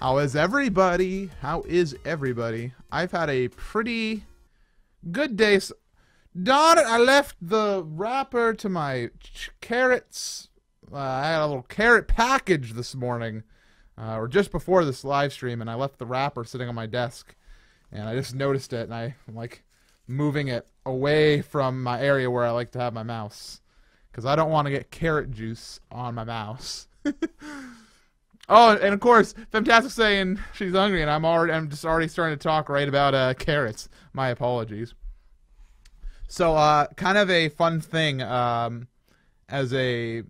How is everybody? How is everybody? I've had a pretty good day. Darn it, I left the wrapper to my carrots. I had a little carrot package this morning, or just before this live stream, and I left the wrapper sitting on my desk. And I just noticed it, and I'm like moving it away from my area where I like to have my mouse, because I don't want to get carrot juice on my mouse. Oh, and of course, Fantastic saying she's hungry, and I'm just already starting to talk right about carrots. My apologies. So, kind of a fun thing, as a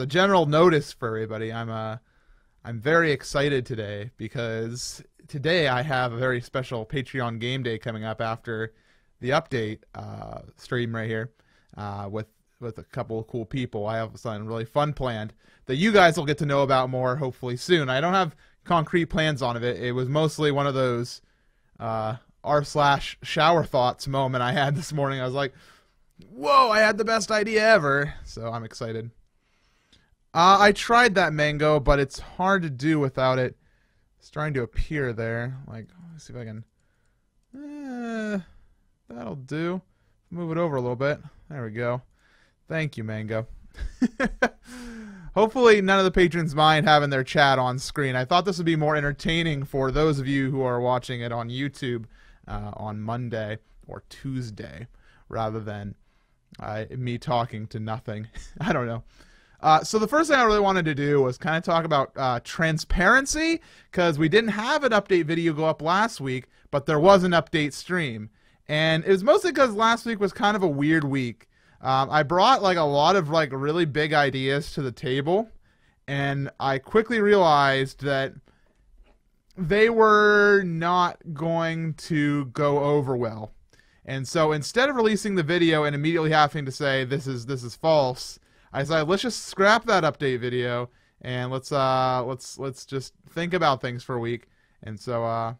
general notice for everybody, I'm very excited today because today I have a very special Patreon game day coming up after the update stream right here, with a couple of cool people. I have something really fun planned that you guys will get to know about more hopefully soon. I don't have concrete plans on it. It was mostly one of those r/shower thoughts moment I had this morning. I was like, whoa, I had the best idea ever. So I'm excited. I tried that mango, but it's hard to do without it starting to appear there. Like, let's see if I can. That'll do. Move it over a little bit. There we go. Thank you, Mango. Hopefully none of the patrons mind having their chat on screen. I thought this would be more entertaining for those of you who are watching it on YouTube on Monday or Tuesday, rather than me talking to nothing. I don't know. So the first thing I really wanted to do was kind of talk about transparency, because we didn't have an update video go up last week, but there was an update stream. And it was mostly because last week was kind of a weird week. I brought like a lot of like really big ideas to the table, and I quickly realized that they were not going to go over well. And so instead of releasing the video and immediately having to say this is false, I decided let's just scrap that update video and let's just think about things for a week. And so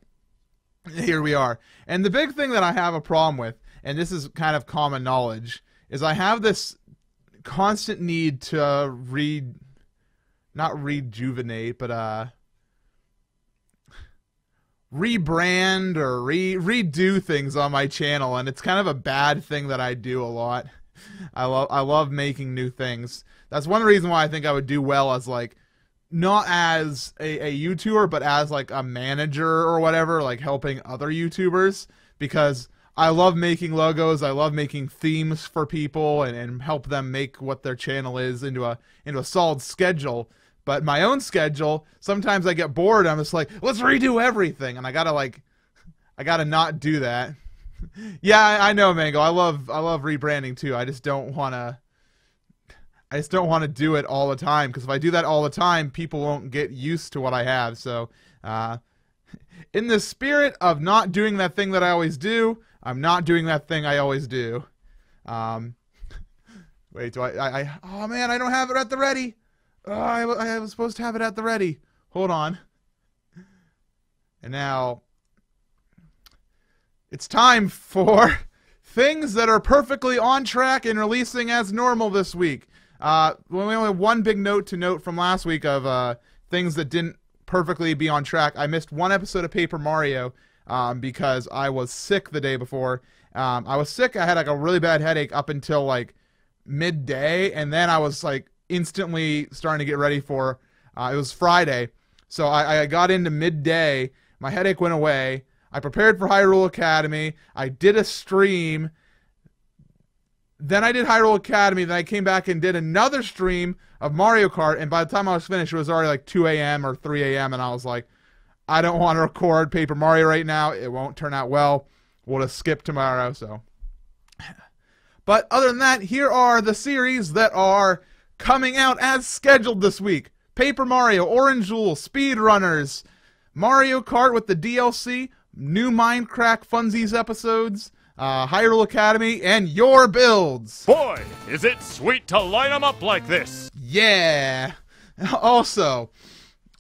here we are. And the big thing that I have a problem with, and this is kind of common knowledge, is I have this constant need to not rejuvenate, but rebrand or redo things on my channel, and it's kind of a bad thing that I do a lot. I love making new things. That's one reason why I think I would do well as like not as a YouTuber, but as like a manager or whatever, like helping other YouTubers, because I love making logos. I love making themes for people and help them make what their channel is into a solid schedule. But my own schedule, sometimes I get bored. I'm just like, let's redo everything, and I gotta not do that. Yeah, I know, Mango. I love rebranding too. I just don't wanna do it all the time, because if I do that all the time, people won't get used to what I have. So, in the spirit of not doing that thing that I always do, I'm not doing that thing I always do. Wait, do I oh man, I don't have it at the ready. Oh, I was supposed to have it at the ready. Hold on. And now it's time for things that are perfectly on track and releasing as normal this week. We only have one big note from last week of things that didn't perfectly be on track. I missed one episode of Paper Mario because I was sick the day before. I was sick. I had like a really bad headache up until like midday, and then I was like instantly starting to get ready for it was Friday. So I got into midday. My headache went away. I prepared for Hyrule Academy. I did a stream. Then I did Hyrule Academy. Then I came back and did another stream of Mario Kart. And by the time I was finished, it was already like 2 a.m. or 3 a.m. And I was like, I don't want to record Paper Mario right now. It won't turn out well. We'll just skip tomorrow. So, but other than that, here are the series that are coming out as scheduled this week: Paper Mario, Orange Jewel, Speedrunners, Mario Kart with the DLC, new Minecraft Funsies episodes, Hyrule Academy, and your builds. Boy, is it sweet to line them up like this. Yeah. Also,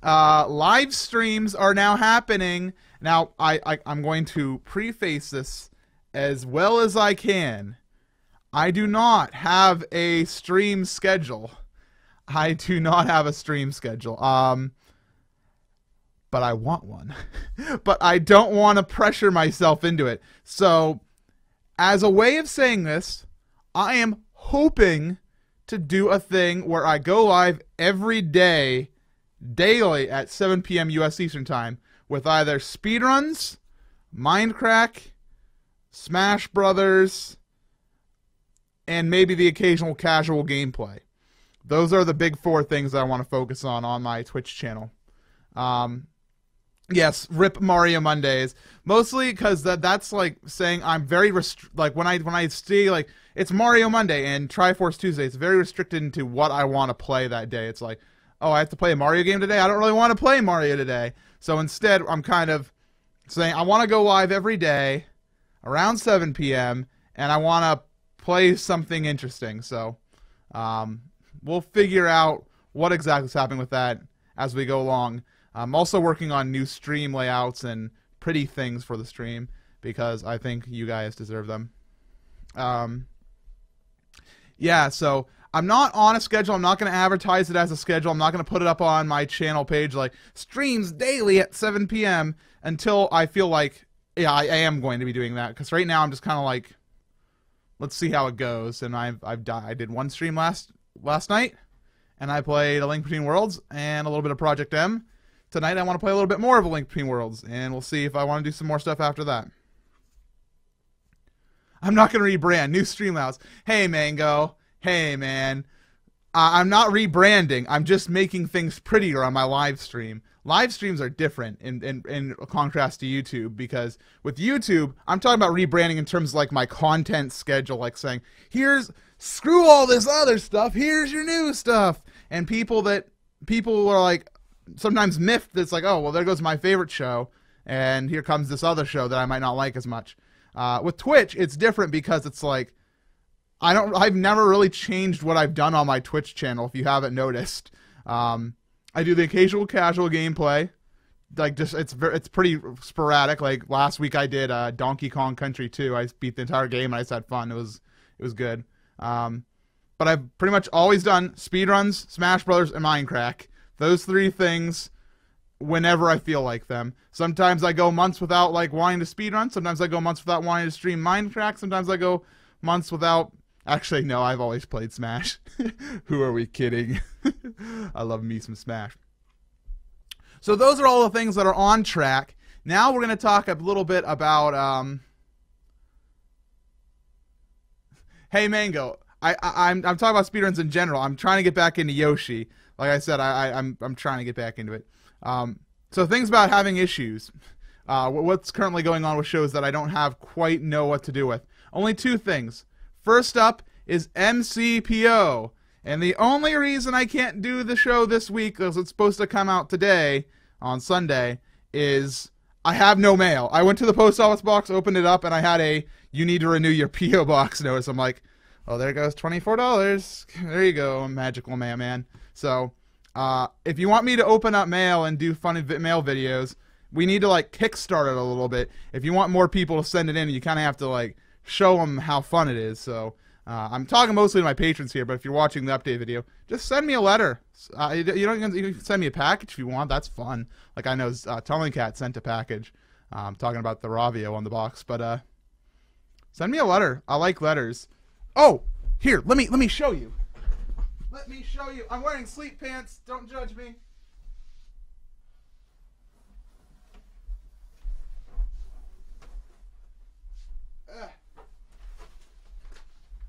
live streams are now happening. Now, I'm going to preface this as well as I can. I do not have a stream schedule. I do not have a stream schedule. but I want one. But I don't want to pressure myself into it. So, as a way of saying this, I am hoping to do a thing where I go live every day, daily at 7 p.m. U.S. Eastern Time, with either speedruns, Mindcrack, Smash Brothers, and maybe the occasional casual gameplay. Those are the big 4 things that I want to focus on my Twitch channel. Yes, rip Mario Mondays. Mostly because that's like saying I'm very like when I see like it's Mario Monday and Triforce Tuesday, it's very restricted into what I want to play that day. It's like, oh, I have to play a Mario game today? I don't really want to play Mario today. So instead, I'm kind of saying I want to go live every day around 7 p.m. and I want to play something interesting. So we'll figure out what exactly is happening with that as we go along. I'm also working on new stream layouts and pretty things for the stream because I think you guys deserve them. Yeah, so I'm not on a schedule. I'm not going to advertise it as a schedule. I'm not going to put it up on my channel page like streams daily at 7 p.m. until I feel like, yeah, I am going to be doing that. Because right now I'm just kind of like, let's see how it goes. And I did one stream last night, and I played A Link Between Worlds and a little bit of Project M. Tonight I want to play a little bit more of A Link Between Worlds, and we'll see if I want to do some more stuff after that. I'm not going to rebrand. New stream layouts. Hey, Mango. Hey, man. I'm not rebranding. I'm just making things prettier on my live stream. Live streams are different in contrast to YouTube, because with YouTube, I'm talking about rebranding in terms of like my content schedule, like saying, screw all this other stuff, here's your new stuff. And people are like, sometimes miffed. It's like, oh, well, there goes my favorite show, and here comes this other show that I might not like as much. With Twitch, it's different because it's like I've never really changed what I've done on my Twitch channel. If you haven't noticed, I do the occasional casual gameplay, like just it's pretty sporadic. Like last week, I did Donkey Kong Country 2. I beat the entire game and I just had fun. It was good. But I've pretty much always done speedruns, Smash Brothers, and Minecraft. Those 3 things whenever I feel like them. Sometimes I go months without like wanting to speedrun. Sometimes I go months without wanting to stream Minecraft. Sometimes I go months without... Actually, no, I've always played Smash. Who are we kidding? I love me some Smash. So those are all the things that are on track. Now we're going to talk a little bit about... Hey, Mango. I'm talking about speedruns in general. I'm trying to get back into Yoshi. Like I said, I'm trying to get back into it. So things about having issues. What's currently going on with shows that I don't quite know what to do with. Only 2 things. First up is MCPO. And the only reason I can't do the show this week, because it's supposed to come out today, on Sunday, is I have no mail. I went to the post office box, opened it up, and I had you need to renew your P.O. box notice. I'm like, oh, there goes $24. There you go, magical man. So, if you want me to open up mail and do funny mail videos, we need to, like, kickstart it a little bit. If you want more people to send it in, you kind of have to, like, show them how fun it is. So, I'm talking mostly to my patrons here, but if you're watching the update video, just send me a letter. You can send me a package if you want. That's fun. Like, I know Tumbling Cat sent a package. Talking about the Ravio on the box, but, send me a letter. I like letters. Oh, here, let me show you. Let me show you. I'm wearing sleep pants. Don't judge me.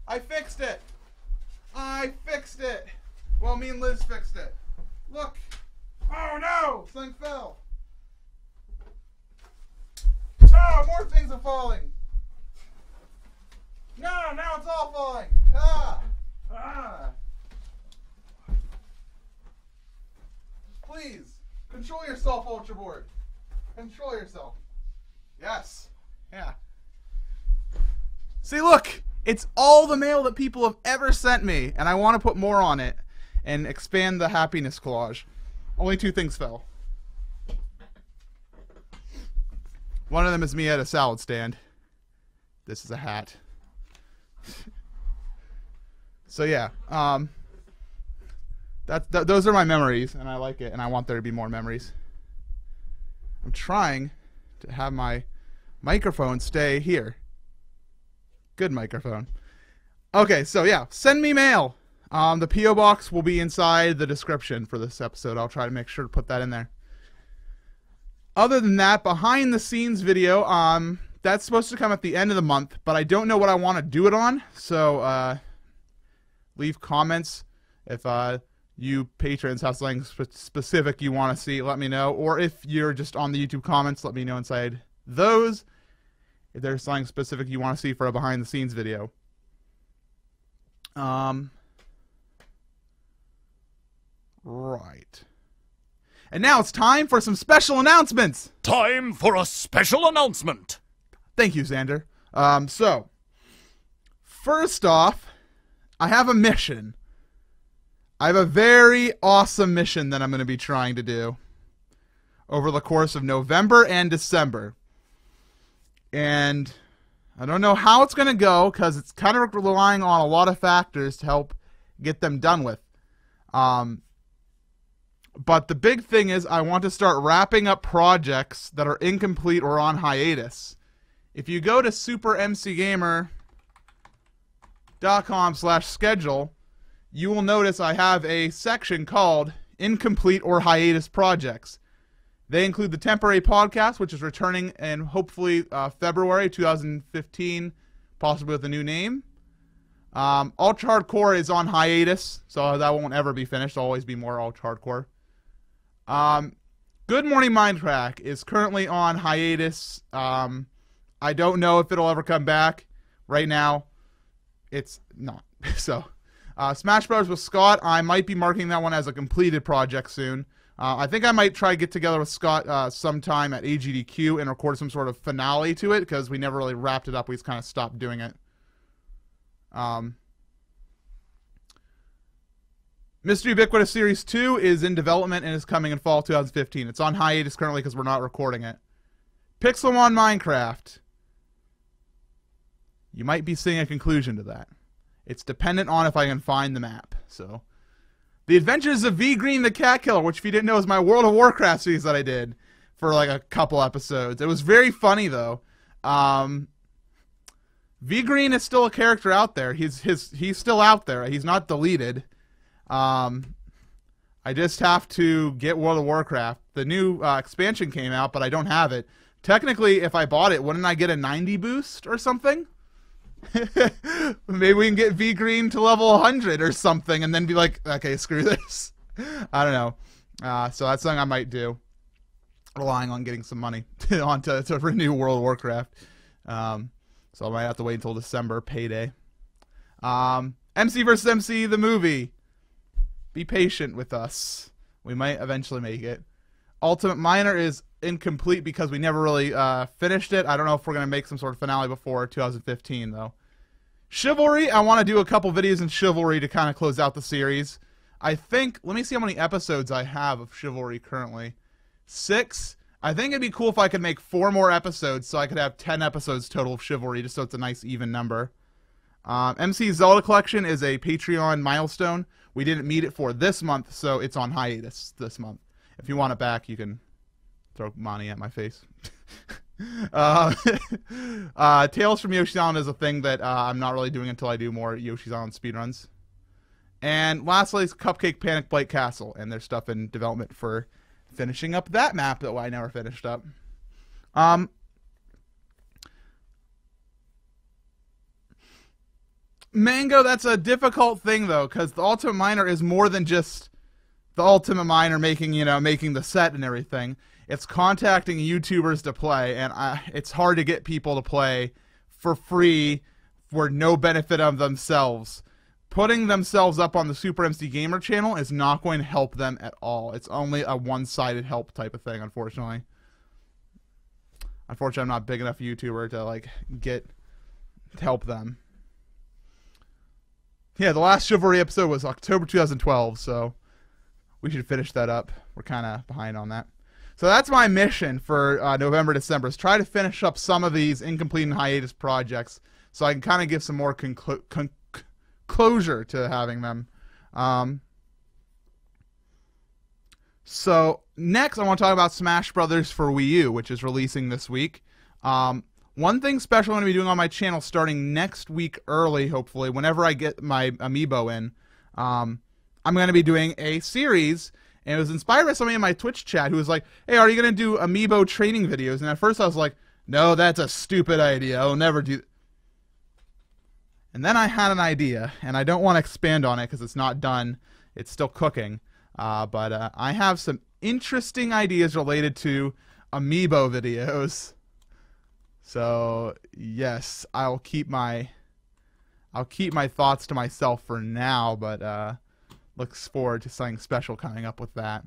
I fixed it. I fixed it. Well, me and Liz fixed it. Look. Oh, no. Something fell. Oh, more things are falling. No, now it's all falling. Please, control yourself, Ultra Board. Control yourself. Yes. Yeah. See, look. It's all the mail that people have ever sent me, and I want to put more on it and expand the happiness collage. Only 2 things fell. One of them is me at a salad stand. This is a hat. So yeah, those are my memories, and I like it, and I want there to be more memories. I'm trying to have my microphone stay here. Good microphone. Okay, so yeah, send me mail. The P.O. box will be inside the description for this episode. I'll try to make sure to put that in there. Other than that, behind the scenes video, that's supposed to come at the end of the month, but I don't know what I want to do it on, so leave comments if you patrons have something specific you want to see, let me know. Or if you're just on the YouTube comments, let me know inside those if there's something specific you want to see for a behind the scenes video. Right. And now it's time for some special announcements. Time for a special announcement. Thank you, Xander. So, first off, I have a mission. I have a very awesome mission that I'm going to be trying to do over the course of November and December. And I don't know how it's going to go because it's kind of relying on a lot of factors to help get them done with. But the big thing is I want to start wrapping up projects that are incomplete or on hiatus. If you go to SuperMCGamer.com/schedule, you will notice I have a section called Incomplete or Hiatus Projects. They include the temporary podcast, which is returning in hopefully February 2015, possibly with a new name. Ultra Hardcore is on hiatus, so that won't ever be finished. There'll always be more Ultra Hardcore. Good Morning Minecraft is currently on hiatus. I don't know if it'll ever come back. Right now, it's not. So, Smash Bros. With Scott, I might be marking that one as a completed project soon. I think I might try to get together with Scott sometime at AGDQ and record some sort of finale to it, because we never really wrapped it up. We just kind of stopped doing it. Mr. Ubiquitous Series 2 is in development and is coming in fall 2015. It's on hiatus currently because we're not recording it. Pixelmon Minecraft. You might be seeing a conclusion to that. It's dependent on if I can find the map. So, The Adventures of V Green the Cat Killer, which if you didn't know is my World of Warcraft series that I did for like a couple episodes. It was very funny though. V Green is still a character out there. He's still out there. He's not deleted. I just have to get World of Warcraft. The new expansion came out, but I don't have it. Technically, if I bought it, wouldn't I get a 90 boost or something? Maybe we can get V Green to level 100 or something and then be like, okay, screw this. I don't know. So that's something I might do. Relying on getting some money to renew World of Warcraft. So I might have to wait until December, payday. MC vs. MC, the movie. Be patient with us. We might eventually make it. Ultimate Miner is incomplete because we never really finished it. I don't know if we're going to make some sort of finale before 2015, though. Chivalry, I want to do a couple videos in Chivalry to kind of close out the series. I think, let me see how many episodes I have of Chivalry currently. 6. I think it'd be cool if I could make 4 more episodes so I could have 10 episodes total of Chivalry, just so it's a nice even number. MC Zelda Collection is a Patreon milestone. We didn't meet it for this month, so it's on hiatus this month. If you want it back, you can throw money at my face. Tales from Yoshi's Island is a thing that I'm not really doing until I do more Yoshi's Island speedruns. And lastly is Cupcake Panic Blight Castle, and there's stuff in development for finishing up that map that I never finished up. Mango, that's a difficult thing though, because the Ultimate Miner is more than just the Ultimate Miner making the set and everything. It's contacting YouTubers to play, and it's hard to get people to play for free for no benefit of themselves. Putting themselves up on the SuperMCGamer channel is not going to help them at all. It's only a one-sided help type of thing, unfortunately. Unfortunately, I'm not big enough YouTuber to help them. Yeah, the last Chivalry episode was October 2012, so we should finish that up. We're kind of behind on that. So that's my mission for November, December, is try to finish up some of these incomplete and hiatus projects so I can kind of give some more closure to having them. So next, I want to talk about Smash Brothers for Wii U, which is releasing this week. One thing special I'm going to be doing on my channel starting next week early, hopefully, whenever I get my amiibo in, I'm going to be doing a series, and it was inspired by somebody in my Twitch chat who was like, hey, are you going to do amiibo training videos? And at first I was like, no, that's a stupid idea. I'll never do. And then I had an idea, and I don't want to expand on it because it's not done. It's still cooking. But I have some interesting ideas related to amiibo videos. So yes, I'll keep my thoughts to myself for now, but looks forward to something special coming up with that.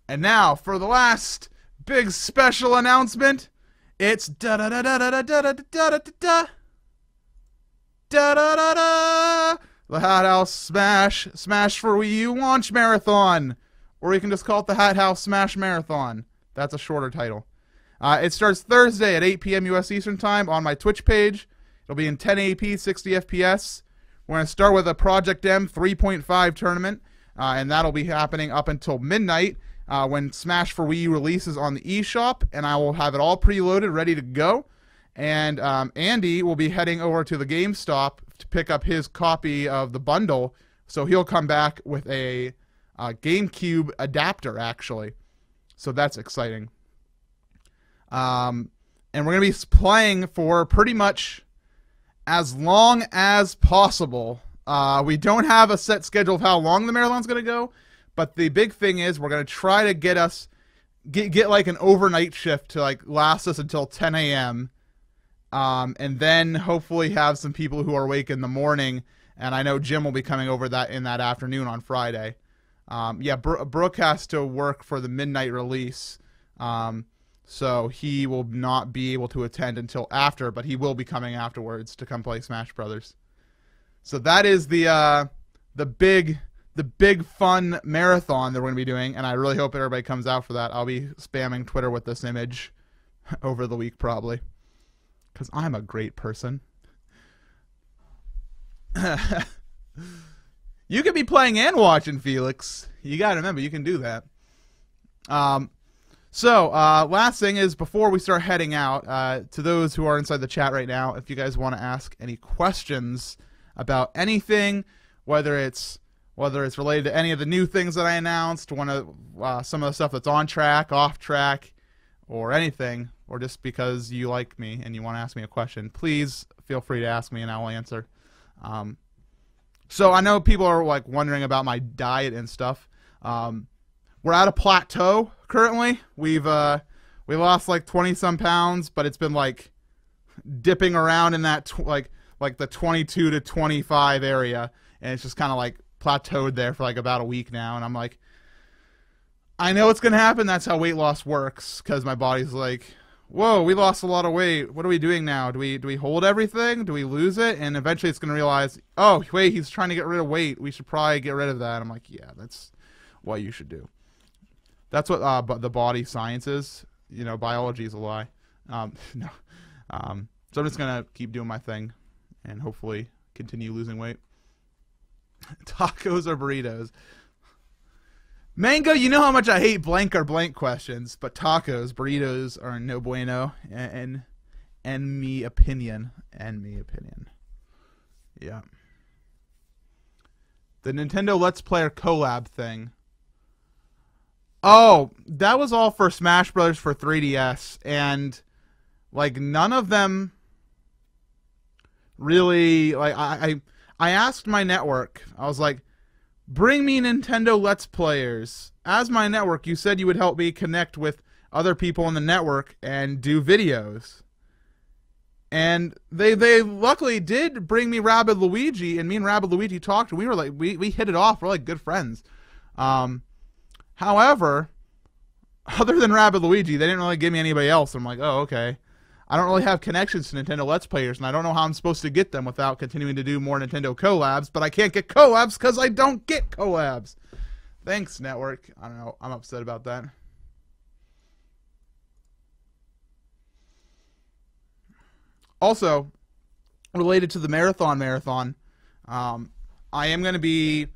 And now for the last big special announcement, it's da da da da da da da da da da da da da da. The Hat House Smash for Wii U launch marathon, or you can just call it the Hat House Smash Marathon. That's a shorter title. It starts Thursday at 8 p.m. U.S. Eastern Time on my Twitch page. It'll be in 1080p, 60 FPS. We're going to start with a Project M 3.5 tournament, and that'll be happening up until midnight when Smash for Wii U releases on the eShop, and I will have it all preloaded, ready to go. And Andy will be heading over to the GameStop to pick up his copy of the bundle, so he'll come back with a GameCube adapter, actually. So that's exciting. And we're going to be playing for pretty much as long as possible. We don't have a set schedule of how long the marathon's going to go, but the big thing is we're going to try to get us get like an overnight shift to like last us until 10 a.m. And then hopefully have some people who are awake in the morning, and I know Jim will be coming over in that afternoon on Friday. Yeah, Brooke has to work for the midnight release, so he will not be able to attend until after, but he will be coming afterwards to come play Smash Brothers. So that is the big fun marathon that we're going to be doing, and I really hope everybody comes out for that. I'll be spamming Twitter with this image over the week probably, because I'm a great person. You could be playing and watching, Felix. You gotta remember, you can do that. Last thing is, before we start heading out, to those who are inside the chat right now, if you guys want to ask any questions about anything, whether it's related to any of the new things that I announced, some of the stuff that's on track, off track, or anything, or just because you like me and you want to ask me a question, please feel free to ask me and I will answer. So I know people are like wondering about my diet and stuff. We're at a plateau currently. We lost like 20 some pounds, but it's been like dipping around in that like the 22 to 25 area, and it's just kind of like plateaued there for like about a week now, and I'm like, I know it's gonna happen. That's how weight loss works, because my body's like, whoa, we lost a lot of weight. What are we doing now? Do we hold everything? Do we lose it? And eventually it's gonna realize, oh wait, he's trying to get rid of weight. We should probably get rid of that. I'm like, yeah, that's what you should do. That's what the body science is. You know, biology is a lie. No. So I'm just gonna keep doing my thing, and hopefully continue losing weight. Tacos or burritos? Mango, you know how much I hate blank or blank questions, but tacos, burritos are no bueno, and me opinion. Yeah. The Nintendo Let's Player collab thing. Oh, that was all for Smash Brothers for 3DS, and like none of them really, like, I asked my network, I was like, bring me Nintendo Let's Players. As my network, you said you would help me connect with other people in the network and do videos. And they luckily did bring me Rabid Luigi, and me and Rabid Luigi talked, and we were like, we hit it off. We're like good friends. However, other than Rabid Luigi, they didn't really give me anybody else. I'm like, oh, okay. I don't really have connections to Nintendo Let's Players, and I don't know how I'm supposed to get them without continuing to do more Nintendo collabs, but I can't get collabs because I don't get collabs. Thanks, network. I don't know. I'm upset about that. Also, related to the marathon, I am going to be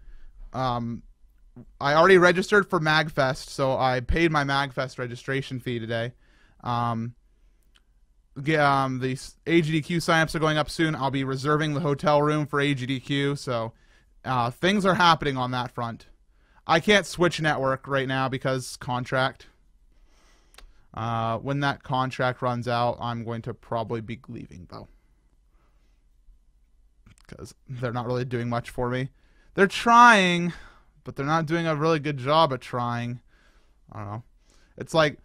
I already registered for MagFest, so I paid my MagFest registration fee today. The AGDQ signups are going up soon. I'll be reserving the hotel room for AGDQ, so things are happening on that front. I can't switch network right now because contract. When that contract runs out, I'm going to probably be leaving, though. Because they're not really doing much for me. They're trying, but they're not doing a really good job at trying. I don't know. It's like,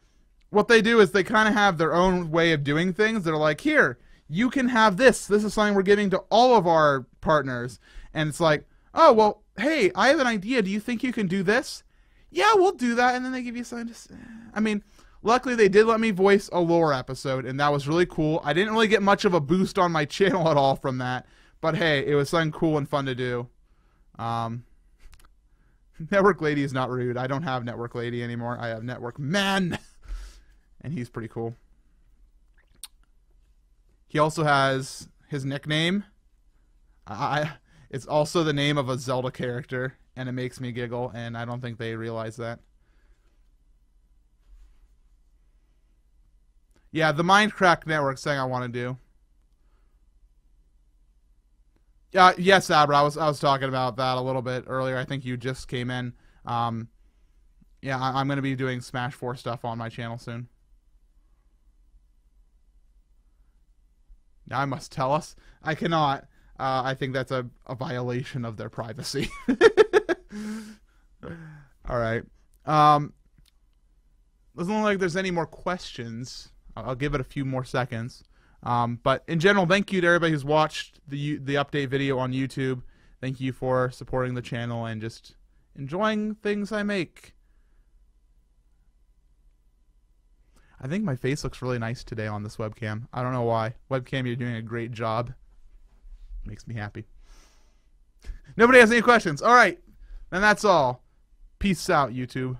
what they do is they kind of have their own way of doing things. They're like, here, you can have this. This is something we're giving to all of our partners. And it's like, oh, well, hey, I have an idea. Do you think you can do this? Yeah, we'll do that. And then they give you something to say. I mean, luckily they did let me voice a lore episode, and that was really cool. I didn't really get much of a boost on my channel at all from that. But hey, it was something cool and fun to do. Network Lady is not rude. I don't have Network Lady anymore. I have Network Man. And he's pretty cool. He also has his nickname. It's also the name of a Zelda character, and it makes me giggle, and I don't think they realize that. Yeah, the Mindcrack Network thing I want to do. Yes, Abra, I was talking about that a little bit earlier. I think you just came in. Yeah, I'm going to be doing Smash 4 stuff on my channel soon. Now I must tell us. I cannot. I think that's a violation of their privacy. All right. Doesn't look like there's any more questions. I'll give it a few more seconds. But in general, thank you to everybody who's watched the update video on YouTube. Thank you for supporting the channel and just enjoying things I make. I think my face looks really nice today on this webcam. I don't know why. Webcam, you're doing a great job. Makes me happy. Nobody has any questions. All right. Then that's all. Peace out, YouTube.